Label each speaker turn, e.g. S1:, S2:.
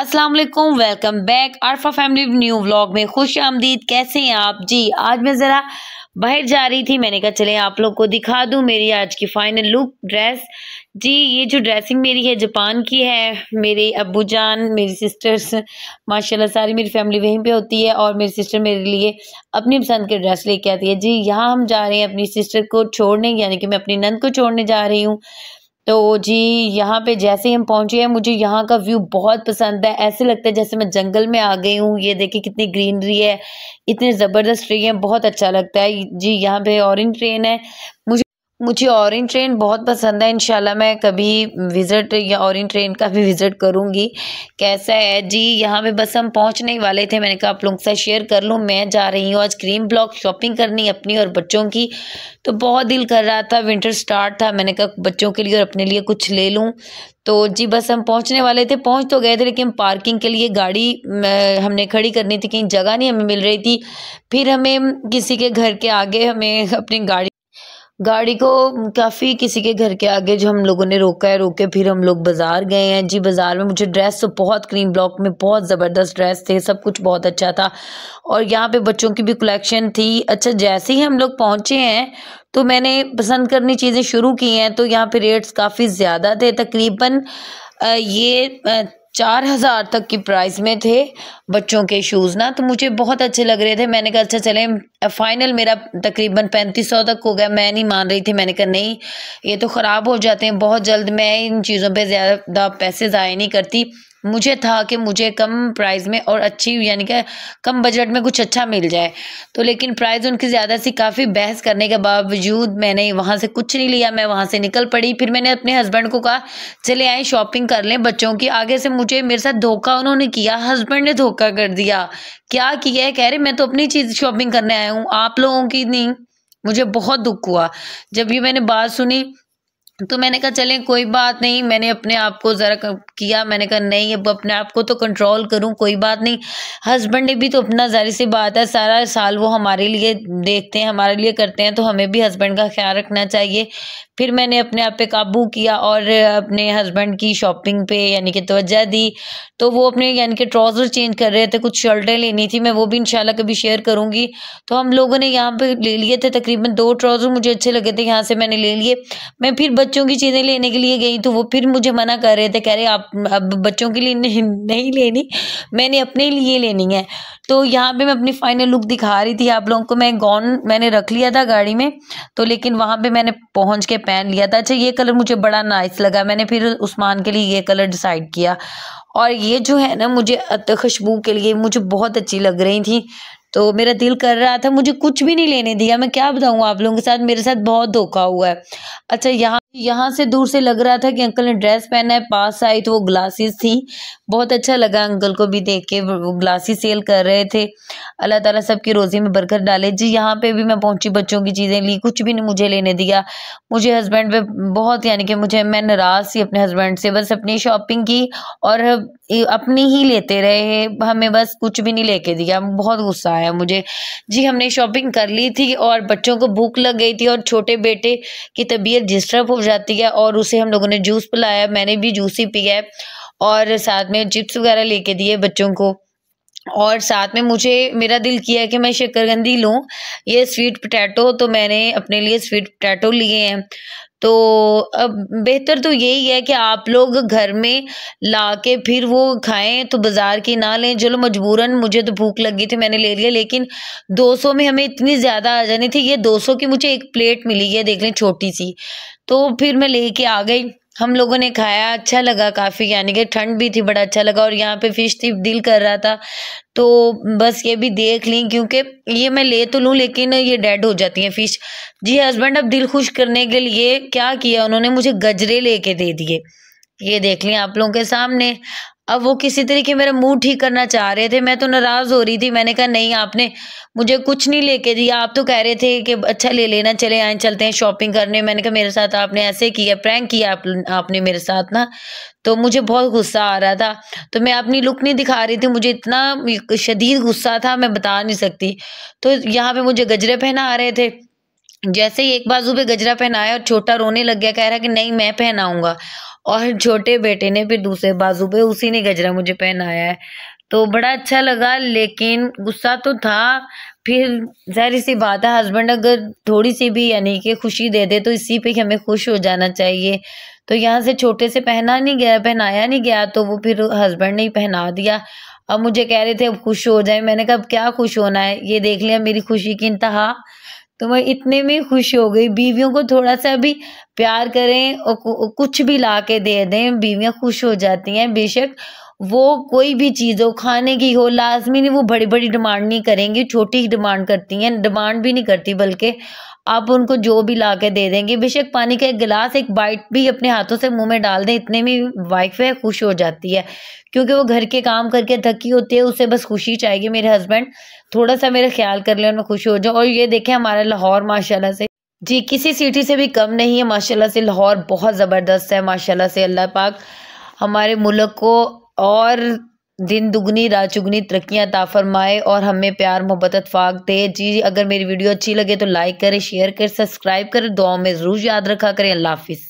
S1: अस्सलाम वालेकुम, welcome back Arfa family new vlog में खुश आमदीद। कैसे हैं आप जी? आज मैं ज़रा बाहर जा रही थी, मैंने कहा चले आप लोग को दिखा दूं मेरी आज की फाइनल लुक ड्रेस। जी ये जो ड्रेसिंग मेरी है जापान की है। मेरे अब्बू जान, मेरी सिस्टर्स, माशाल्लाह सारी मेरी फैमिली वहीं पे होती है और मेरी सिस्टर मेरे लिए अपनी पसंद की ड्रेस लेके आती है। जी यहाँ हम जा रहे हैं अपनी सिस्टर को छोड़ने, यानी कि मैं अपनी नंद को छोड़ने जा रही हूँ। तो जी यहाँ पे जैसे ही हम पहुंचे हैं, मुझे यहाँ का व्यू बहुत पसंद है। ऐसे लगता है जैसे मैं जंगल में आ गई हूँ। ये देखिए कितनी ग्रीनरी है, इतने ज़बरदस्त ट्री है, बहुत अच्छा लगता है। जी यहाँ पे ऑरेंज ट्रेन है। मुझे मुझे ऑरेंज ट्रेन बहुत पसंद है। इंशाल्लाह मैं कभी विज़िट या ऑरेंज ट्रेन का भी विज़िट करूँगी। कैसा है जी? यहाँ पे बस हम पहुँचने ही वाले थे, मैंने कहा आप लोगों के साथ शेयर कर लूँ। मैं जा रही हूँ आज क्रीम ब्लॉक शॉपिंग करनी अपनी और बच्चों की। तो बहुत दिल कर रहा था, विंटर स्टार्ट था, मैंने कहा बच्चों के लिए और अपने लिए कुछ ले लूँ। तो जी बस हम पहुँचने वाले थे, पहुँच तो गए थे, लेकिन पार्किंग के लिए गाड़ी हमने खड़ी करनी थी, कहीं जगह नहीं हमें मिल रही थी। फिर हमें किसी के घर के आगे हमें अपनी गाड़ी को काफ़ी किसी के घर के आगे जो हम लोगों ने रोका है, रोक के फिर हम लोग बाज़ार गए हैं। जी बाज़ार में मुझे ड्रेस तो बहुत, क्रीम ब्लॉक में बहुत ज़बरदस्त ड्रेस थे, सब कुछ बहुत अच्छा था और यहाँ पे बच्चों की भी कलेक्शन थी। अच्छा जैसे ही हम लोग पहुँचे हैं तो मैंने पसंद करनी चीज़ें शुरू की हैं। तो यहाँ पे रेट्स काफ़ी ज़्यादा थे, तकरीबन ये 4,000 तक की प्राइस में थे बच्चों के शूज़ ना। तो मुझे बहुत अच्छे लग रहे थे। मैंने कहा अच्छा चलें, फाइनल मेरा तकरीबन 3500 तक हो गया। मैं नहीं मान रही थी, मैंने कहा नहीं ये तो ख़राब हो जाते हैं बहुत जल्द, मैं इन चीज़ों पे ज़्यादा पैसे ज़ाया नहीं करती। मुझे था कि मुझे कम प्राइस में और अच्छी, यानी कि कम बजट में कुछ अच्छा मिल जाए। तो लेकिन प्राइस उनकी ज़्यादा सी, काफ़ी बहस करने के बावजूद मैंने वहाँ से कुछ नहीं लिया, मैं वहाँ से निकल पड़ी। फिर मैंने अपने हस्बैंड को कहा चले आए शॉपिंग कर लें बच्चों की। आगे से मेरे साथ धोखा उन्होंने किया, हस्बैंड ने धोखा कर दिया। क्या किया है? कह रहे मैं तो अपनी चीज़ शॉपिंग करने आया हूँ, आप लोगों की नहीं। मुझे बहुत दुख हुआ जब ये मैंने बात सुनी। तो मैंने कहा चलें कोई बात नहीं, मैंने अपने आप को ज़रा किया, मैंने कहा नहीं अब अपने आप को तो कंट्रोल करूं, कोई बात नहीं। हस्बैंड ने भी तो अपना, ज़ाहिर सी बात है सारा साल वो हमारे लिए देखते हैं, हमारे लिए करते हैं, तो हमें भी हस्बैंड का ख्याल रखना चाहिए। फिर मैंने अपने आप पे काबू किया और अपने हस्बैंड की शॉपिंग पे यानी कि तवज्जो दी। तो वो अपने यानी कि ट्राउज़र चेंज कर रहे थे, कुछ शर्टें लेनी थी, मैं वो भी इंशाल्लाह कभी शेयर करूँगी। तो हम लोगों ने यहाँ पे ले लिए थे, तकरीबन 2 ट्राउज़र मुझे अच्छे लगे थे, यहाँ से मैंने ले लिए। मैं फिर बच्चों की चीज़ें लेने के लिए गई तो वो फिर मुझे मना कर रहे थे, कह रहे आप अब बच्चों के लिए नहीं लेनी, मैंने अपने लिए लेनी है। तो यहाँ पे मैं अपनी फाइनल लुक दिखा रही थी आप लोगों को। मैं गाउन मैंने रख लिया था गाड़ी में, तो लेकिन वहाँ पे मैंने पहुँच के पहन लिया था। अच्छा ये कलर मुझे बड़ा नाइस लगा, मैंने फिर उस्मान के लिए ये कलर डिसाइड किया। और ये जो है ना, मुझे खुशबू के लिए मुझे बहुत अच्छी लग रही थी। तो मेरा दिल कर रहा था, मुझे कुछ भी नहीं लेने दिया। मैं क्या बताऊँ आप लोगों के साथ, मेरे साथ बहुत धोखा हुआ है। अच्छा यहाँ से दूर से लग रहा था कि अंकल ने ड्रेस पहना है, पास आई तो वो ग्लासेस थी। बहुत अच्छा लगा अंकल को भी देख के, वो ग्लासेस सेल कर रहे थे। अल्लाह ताला सबकी रोज़ी में बरकत डाले। जी यहाँ पे भी मैं पहुंची, बच्चों की चीज़ें ली, कुछ भी नहीं मुझे लेने दिया। मुझे हस्बैंड पे बहुत, यानी कि मैं नाराज़ थी अपने हस्बैंड से। बस अपनी शॉपिंग की और अपनी ही लेते रहे, हमें बस कुछ भी नहीं लेके दिया। बहुत गुस्सा आया मुझे। जी हमने शॉपिंग कर ली थी और बच्चों को भूख लग गई थी और छोटे बेटे की तबीयत डिस्टर्ब हो जाती है और उसे हम लोगों ने जूस पिलाया, मैंने भी जूस ही पिया है और साथ में चिप्स वगैरह लेके दिए बच्चों को। और साथ में मुझे, मेरा दिल किया कि मैं शकरकंदी लूँ, ये स्वीट पोटैटो, तो मैंने अपने लिए स्वीट पोटैटो लिए हैं। तो अब बेहतर तो यही है कि आप लोग घर में लाके फिर वो खाएं, तो बाजार की ना लें। चलो मजबूरन मुझे तो भूख लगी थी, मैंने ले लिया, लेकिन 200 में हमें इतनी ज़्यादा आ जानी थी। ये 200 की मुझे एक प्लेट मिली है, देख लें छोटी सी। तो फिर मैं लेके आ गई, हम लोगों ने खाया, अच्छा लगा काफ़ी, यानी कि ठंड भी थी, बड़ा अच्छा लगा। और यहाँ पे फिश थी, दिल कर रहा था तो बस ये भी देख ली, क्योंकि ये मैं ले तो लूँ लेकिन ये डेड हो जाती हैं फिश। जी हस्बैंड अब दिल खुश करने के लिए क्या किया उन्होंने, मुझे गजरे लेके दे दिए। ये देख लें आप लोगों के सामने। अब वो किसी तरीके मेरा मूड ठीक करना चाह रहे थे, मैं तो नाराज़ हो रही थी। मैंने कहा नहीं आपने मुझे कुछ नहीं लेके दिया, आप तो कह रहे थे कि अच्छा ले लेना, चले आए चलते हैं शॉपिंग करने। मैंने कहा मेरे साथ आपने ऐसे किया, प्रैंक किया आपने मेरे साथ ना। तो मुझे बहुत गुस्सा आ रहा था, तो मैं अपनी लुक नहीं दिखा रही थी, मुझे इतना शदीद गुस्सा था मैं बता नहीं सकती। तो यहाँ पे मुझे गजरे पहना आ रहे थे जैसे ही एक बाजू पे गजरा पहनाया और छोटा रोने लग गया, कह रहा कि नहीं मैं पहनाऊंगा, और छोटे बेटे ने फिर दूसरे बाजू पे उसी ने गजरा मुझे पहनाया है। तो बड़ा अच्छा लगा, लेकिन गुस्सा तो था। फिर ज़ाहिर सी बात है, हस्बैंड अगर थोड़ी सी भी यानी कि खुशी दे दे तो इसी पे हमें खुश हो जाना चाहिए। तो यहाँ से छोटे से पहनाया नहीं गया, तो वो फिर हस्बैंड ने ही पहना दिया। अब मुझे कह रहे थे अब खुश हो जाए, मैंने कहा अब क्या खुश होना है, ये देख लिया मेरी खुशी की इंतहा। तो मैं इतने में खुश हो गई। बीवियों को थोड़ा सा भी प्यार करें और कुछ भी ला के दे दें, बीवियां खुश हो जाती हैं। बेशक वो कोई भी चीज़ हो, खाने की हो, लाजमी नहीं वो बड़ी बड़ी डिमांड नहीं करेंगी, छोटी ही डिमांड करती हैं, डिमांड भी नहीं करती, बल्कि आप उनको जो भी ला के दे देंगे। बेशक पानी का एक गिलास, एक बाइट भी अपने हाथों से मुंह में डाल दें, इतने में वाइफ है खुश हो जाती है, क्योंकि वो घर के काम करके थकी होती है, उसे बस खुशी चाहिए मेरे हस्बैंड थोड़ा सा मेरा ख्याल कर ले और मैं खुश हो जाऊँ। और ये देखें हमारा लाहौर माशाल्लाह से जी किसी सिटी से भी कम नहीं है, माशाल्लाह से लाहौर बहुत ज़बरदस्त है। माशाल्लाह से अल्लाह पाक हमारे मुल्क को और दिन दुगनी रात चुगनी तरक्कियां अता फरमाए और हमें प्यार मोहब्बत इत्तेफाक दे। जी अगर मेरी वीडियो अच्छी लगे तो लाइक करें, शेयर करें, सब्सक्राइब करें, दुआओं में ज़रूर याद रखा करें। अल्लाह हाफिज़।